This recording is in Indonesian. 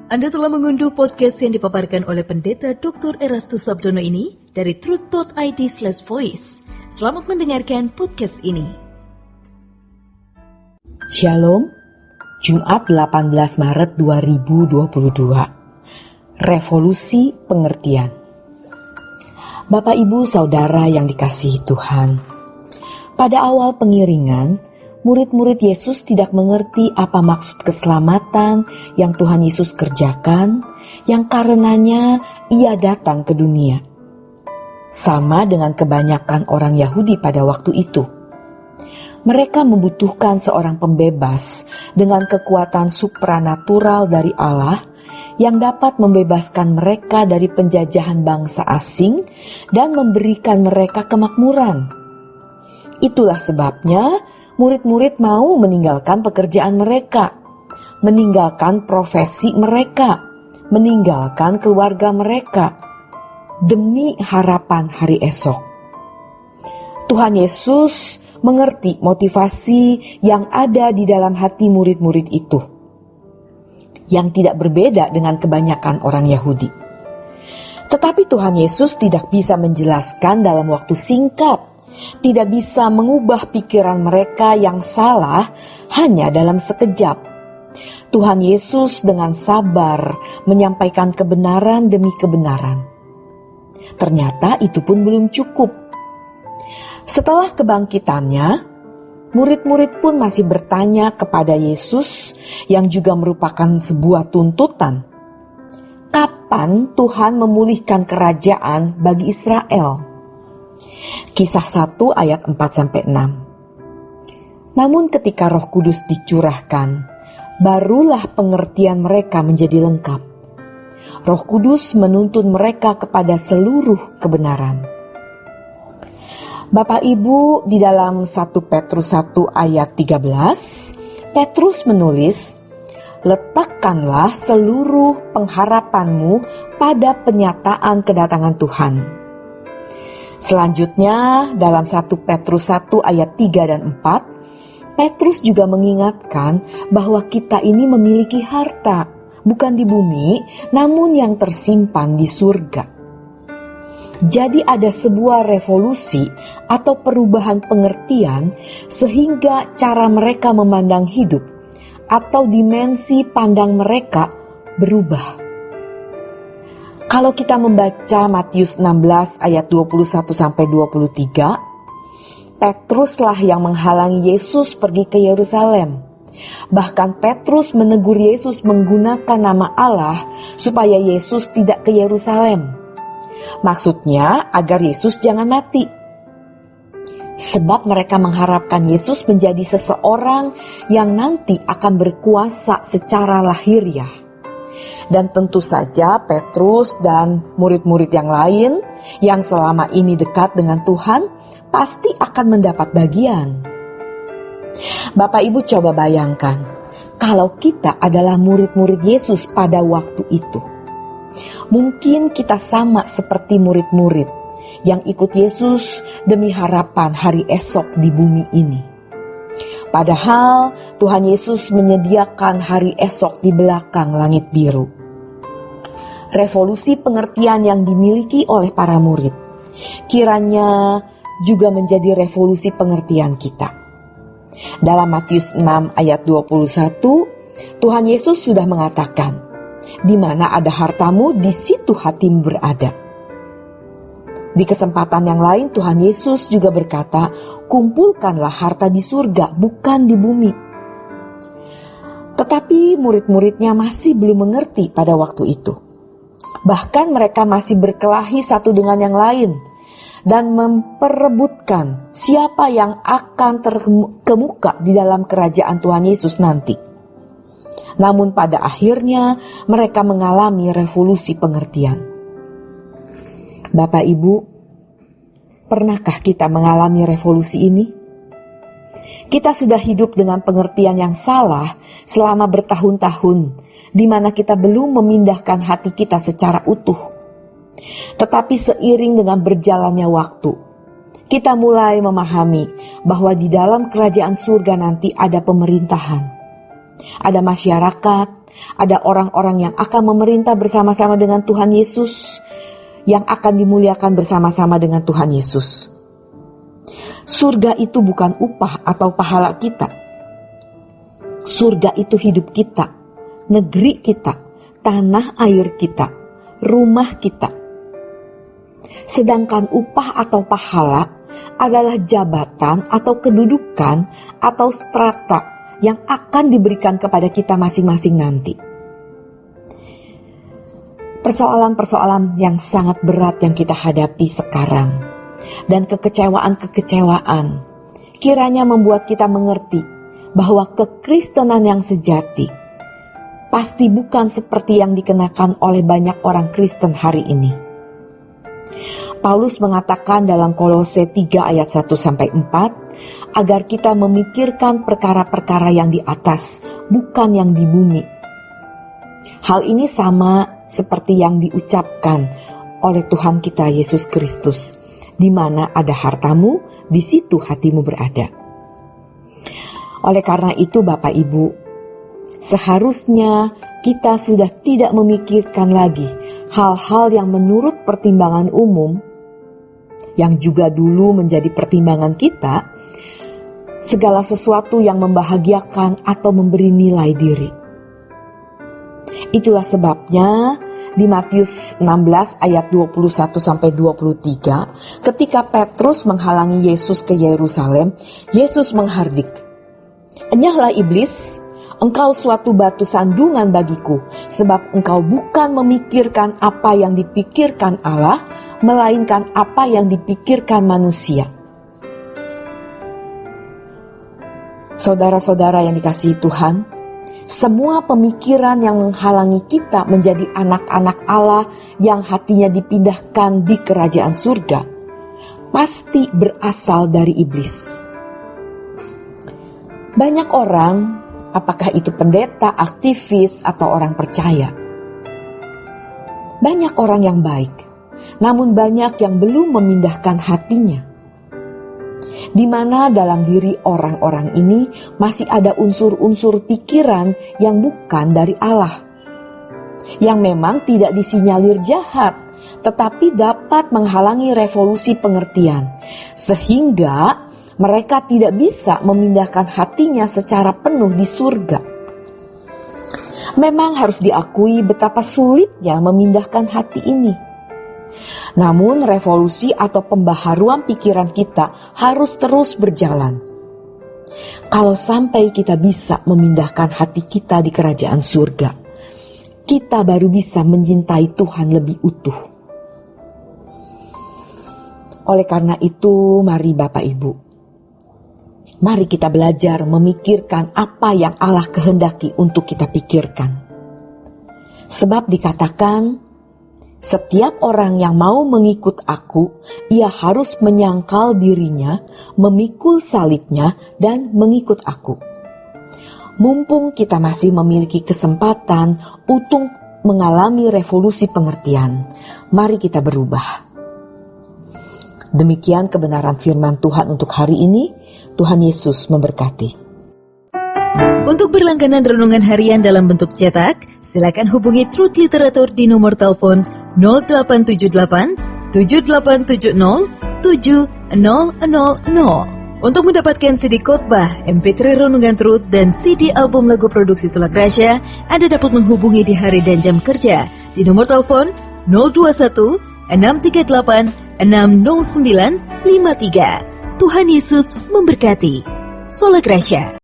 Anda telah mengunduh podcast yang dipaparkan oleh Pendeta Dr. Erastus Sabdono ini dari truth.id/voice. Selamat mendengarkan podcast ini. Shalom, Jumat 18 Maret 2022. Revolusi pengertian. Bapak Ibu Saudara yang dikasihi Tuhan, pada awal pengiringan, murid-murid Yesus tidak mengerti apa maksud keselamatan yang Tuhan Yesus kerjakan, yang karenanya ia datang ke dunia. Sama dengan kebanyakan orang Yahudi pada waktu itu. Mereka membutuhkan seorang pembebas dengan kekuatan supranatural dari Allah yang dapat membebaskan mereka dari penjajahan bangsa asing dan memberikan mereka kemakmuran. Itulah sebabnya murid-murid mau meninggalkan pekerjaan mereka, meninggalkan profesi mereka, meninggalkan keluarga mereka, demi harapan hari esok. Tuhan Yesus mengerti motivasi yang ada di dalam hati murid-murid itu, yang tidak berbeda dengan kebanyakan orang Yahudi. Tetapi Tuhan Yesus tidak bisa menjelaskan dalam waktu singkat, tidak bisa mengubah pikiran mereka yang salah hanya dalam sekejap. Tuhan Yesus dengan sabar menyampaikan kebenaran demi kebenaran. Ternyata itu pun belum cukup. Setelah kebangkitannya, murid-murid pun masih bertanya kepada Yesus yang juga merupakan sebuah tuntutan. Kapan Tuhan memulihkan kerajaan bagi Israel? Kisah 1 ayat 4-6. Namun ketika Roh Kudus dicurahkan, barulah pengertian mereka menjadi lengkap. Roh Kudus menuntun mereka kepada seluruh kebenaran. Bapak Ibu, di dalam 1 Petrus 1 ayat 13, Petrus menulis, "Letakkanlah seluruh pengharapanmu pada penyataan kedatangan Tuhan." Selanjutnya dalam 1 Petrus 1 ayat 3 dan 4, Petrus juga mengingatkan bahwa kita ini memiliki harta, bukan di bumi, namun yang tersimpan di surga. Jadi ada sebuah revolusi atau perubahan pengertian sehingga cara mereka memandang hidup atau dimensi pandang mereka berubah. Kalau kita membaca Matius 16 ayat 21-23, Petruslah yang menghalangi Yesus pergi ke Yerusalem. Bahkan Petrus menegur Yesus menggunakan nama Allah supaya Yesus tidak ke Yerusalem. Maksudnya agar Yesus jangan mati. Sebab mereka mengharapkan Yesus menjadi seseorang yang nanti akan berkuasa secara lahiriah. Dan tentu saja Petrus dan murid-murid yang lain yang selama ini dekat dengan Tuhan pasti akan mendapat bagian. Bapak Ibu coba bayangkan, kalau kita adalah murid-murid Yesus pada waktu itu. Mungkin kita sama seperti murid-murid yang ikut Yesus demi harapan hari esok di bumi ini. Padahal Tuhan Yesus menyediakan hari esok di belakang langit biru. Revolusi pengertian yang dimiliki oleh para murid kiranya juga menjadi revolusi pengertian kita. Dalam Matius 6 ayat 21, Tuhan Yesus sudah mengatakan, "Di mana ada hartamu, di situ hatimu berada." Di kesempatan yang lain Tuhan Yesus juga berkata, "Kumpulkanlah harta di surga, bukan di bumi." Tetapi murid-muridnya masih belum mengerti pada waktu itu. Bahkan mereka masih berkelahi satu dengan yang lain dan memperebutkan siapa yang akan terkemuka di dalam kerajaan Tuhan Yesus nanti. Namun pada akhirnya mereka mengalami revolusi pengertian. Bapak Ibu, pernahkah kita mengalami revolusi ini? Kita sudah hidup dengan pengertian yang salah selama bertahun-tahun, di mana kita belum memindahkan hati kita secara utuh. Tetapi seiring dengan berjalannya waktu, kita mulai memahami bahwa di dalam kerajaan surga nanti ada pemerintahan, ada masyarakat, Ada orang-orang yang akan memerintah bersama-sama dengan Tuhan Yesus, yang akan dimuliakan bersama-sama dengan Tuhan Yesus. Surga itu bukan upah atau pahala kita. Surga itu hidup kita, negeri kita, tanah air kita, rumah kita. Sedangkan upah atau pahala adalah jabatan atau kedudukan atau strata yang akan diberikan kepada kita masing-masing nanti. Persoalan-persoalan yang sangat berat yang kita hadapi sekarang dan kekecewaan-kekecewaan kiranya membuat kita mengerti bahwa kekristenan yang sejati pasti bukan seperti yang dikenakan oleh banyak orang Kristen hari ini. Paulus mengatakan dalam Kolose 3 ayat 1-4 agar kita memikirkan perkara-perkara yang di atas, bukan yang di bumi. Hal ini sama seperti yang diucapkan oleh Tuhan kita Yesus Kristus, di mana ada hartamu, di situ hatimu berada. Oleh karena itu Bapak Ibu, seharusnya kita sudah tidak memikirkan lagi hal-hal yang menurut pertimbangan umum, yang juga dulu menjadi pertimbangan kita, segala sesuatu yang membahagiakan atau memberi nilai diri. Itulah sebabnya di Matius 16 ayat 21-23, ketika Petrus menghalangi Yesus ke Yerusalem, Yesus menghardik, "Enyahlah iblis, engkau suatu batu sandungan bagiku, sebab engkau bukan memikirkan apa yang dipikirkan Allah, melainkan apa yang dipikirkan manusia." Saudara-saudara yang dikasihi Tuhan, semua pemikiran yang menghalangi kita menjadi anak-anak Allah yang hatinya dipindahkan di kerajaan surga, pasti berasal dari iblis. Banyak orang, apakah itu pendeta, aktivis, atau orang percaya, banyak orang yang baik, namun banyak yang belum memindahkan hatinya, di mana dalam diri orang-orang ini masih ada unsur-unsur pikiran yang bukan dari Allah, yang memang tidak disinyalir jahat, tetapi dapat menghalangi revolusi pengertian, sehingga mereka tidak bisa memindahkan hatinya secara penuh di surga. Memang harus diakui betapa sulitnya memindahkan hati ini. Namun revolusi atau pembaharuan pikiran kita harus terus berjalan. Kalau sampai kita bisa memindahkan hati kita di kerajaan surga, kita baru bisa mencintai Tuhan lebih utuh. Oleh karena itu, mari Bapak Ibu, mari kita belajar memikirkan apa yang Allah kehendaki untuk kita pikirkan. Sebab dikatakan, setiap orang yang mau mengikut aku, ia harus menyangkal dirinya, memikul salibnya, dan mengikut aku. Mumpung kita masih memiliki kesempatan untuk mengalami revolusi pengertian, mari kita berubah. Demikian kebenaran firman Tuhan untuk hari ini. Tuhan Yesus memberkati. Untuk berlangganan renungan harian dalam bentuk cetak, silakan hubungi Truth Literatur di nomor telepon 0878 7870 7000. Untuk mendapatkan CD khotbah, MP3 renungan Truth, dan CD album lagu produksi Sola Gracia, Anda dapat menghubungi di hari dan jam kerja di nomor telepon 021 638 60953. Tuhan Yesus memberkati. Sola Gracia.